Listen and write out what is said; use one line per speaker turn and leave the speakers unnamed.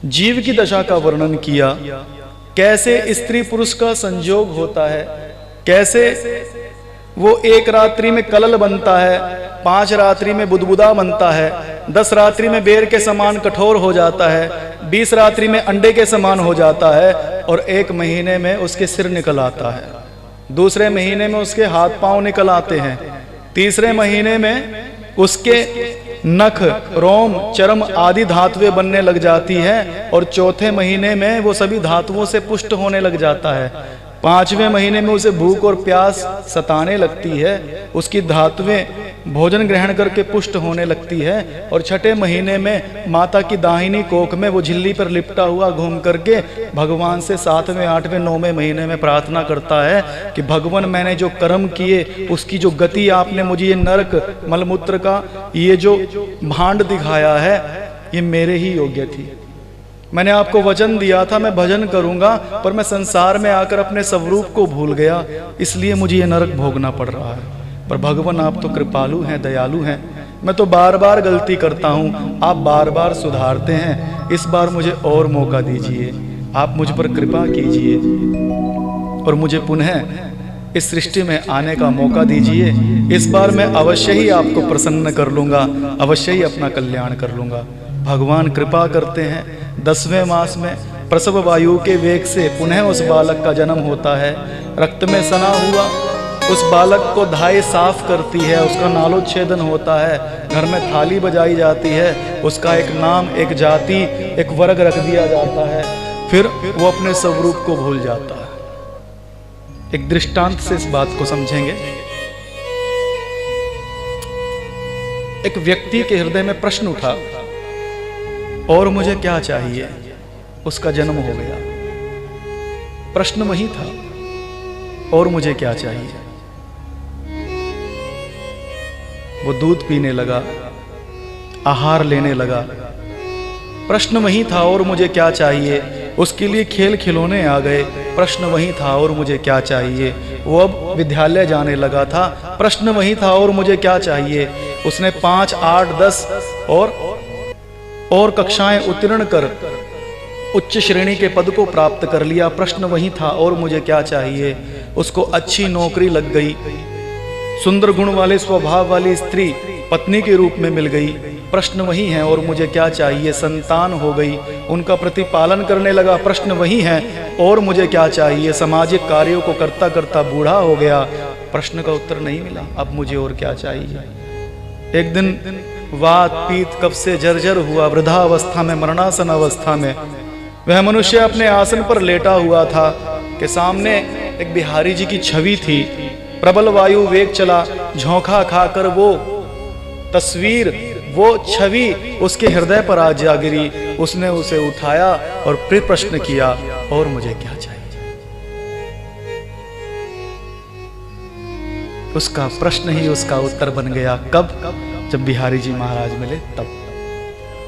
जीव की दशा का वर्णन किया, कैसे स्त्री पुरुष का संयोग होता है, कैसे वो एक रात्रि में कलल बनता है, 5 रात्रि में बुदबुदा बनता है, 10 रात्रि में बेर के समान कठोर हो जाता है, 20 रात्रि में अंडे के समान हो जाता है, और 1 महीने में उसके सिर निकल आता है, दूसरे महीने में उसके हाथ पांव निकल आते हैं, तीसरे महीने में उसके नख, रोम, चर्म आदि धातुएं बनने लग जाती है, और चौथे महीने में वो सभी धातुओं से पुष्ट होने लग जाता है, 5वें महीने में उसे भूख और प्यास सताने लगती है, उसकी धातुएं भोजन ग्रहण करके पुष्ट होने लगती है, और 6ठे महीने में माता की दाहिनी कोख में वो झिल्ली पर लिपटा हुआ घूम करके भगवान से 7वें, 8वें, 9वें महीने में प्रार्थना करता है कि भगवान मैंने जो कर्म किए उसकी जो गति आपने मुझे ये नरक मलमूत्र का ये जो भांड दिखाया है ये मेरे ही योग्य थी। मैंने आपको वचन दिया था मैं भजन करूंगा, पर मैं संसार में आकर अपने स्वरूप को भूल गया, इसलिए मुझे ये नरक भोगना पड़ रहा है। पर भगवान आप तो कृपालु हैं, दयालु हैं, मैं तो बार बार गलती करता हूँ, आप बार बार सुधारते हैं, इस बार मुझे और मौका दीजिए, आप मुझ पर कृपा कीजिए और मुझे पुनः इस सृष्टि में आने का मौका दीजिए। इस बार मैं अवश्य ही आपको प्रसन्न कर लूँगा, अवश्य ही अपना कल्याण कर लूँगा। भगवान कृपा करते हैं। 10वें मास में प्रसव वायु के वेग से पुनः उस बालक का जन्म होता है। रक्त में सना हुआ उस बालक को धाई साफ करती है, उसका नालोच्छेदन होता है, घर में थाली बजाई जाती है, उसका एक नाम, एक जाति, एक वर्ग रख दिया जाता है, फिर वो अपने स्वरूप को भूल जाता है। एक दृष्टांत से इस बात को समझेंगे। एक व्यक्ति के हृदय में प्रश्न उठा, और मुझे क्या चाहिए? उसका जन्म हो गया। प्रश्न वही था, और मुझे क्या चाहिए? वो दूध पीने लगा, आहार लेने लगा। प्रश्न वही था, और मुझे क्या चाहिए? उसके लिए खेल खिलौने आ गए। प्रश्न वही था, और मुझे क्या चाहिए? वो अब विद्यालय जाने लगा था। प्रश्न वही था, और मुझे क्या चाहिए? उसने 5, 8, 10 और कक्षाएं उत्तीर्ण कर उच्च श्रेणी के पद को प्राप्त कर लिया। प्रश्न वही था, और मुझे क्या चाहिए? उसको अच्छी नौकरी लग गई, सुंदर गुण वाले स्वभाव वाली स्त्री पत्नी के रूप में मिल गई। प्रश्न वही है, और मुझे क्या चाहिए? संतान हो गई, उनका प्रतिपालन करने लगा। प्रश्न वही है, और मुझे क्या चाहिए? सामाजिक कार्यों को करता करता बूढ़ा हो गया। प्रश्न का उत्तर नहीं मिला, अब मुझे और क्या चाहिए? एक दिन वात पीत कफ से जर्जर हुआ, वृद्धावस्था में, मरणासन अवस्था में वह मनुष्य अपने आसन पर लेटा हुआ था कि सामने एक बिहारी जी की छवि थी। प्रबल वायु वेग चला, झोंका खाकर वो तस्वीर, वो छवि उसके हृदय पर आ जा गिरी। उसने उसे उठाया और फिर प्रश्न किया, और मुझे क्या चाहिए? उसका प्रश्न ही उसका उत्तर बन गया। कब? जब बिहारी जी महाराज मिले तब।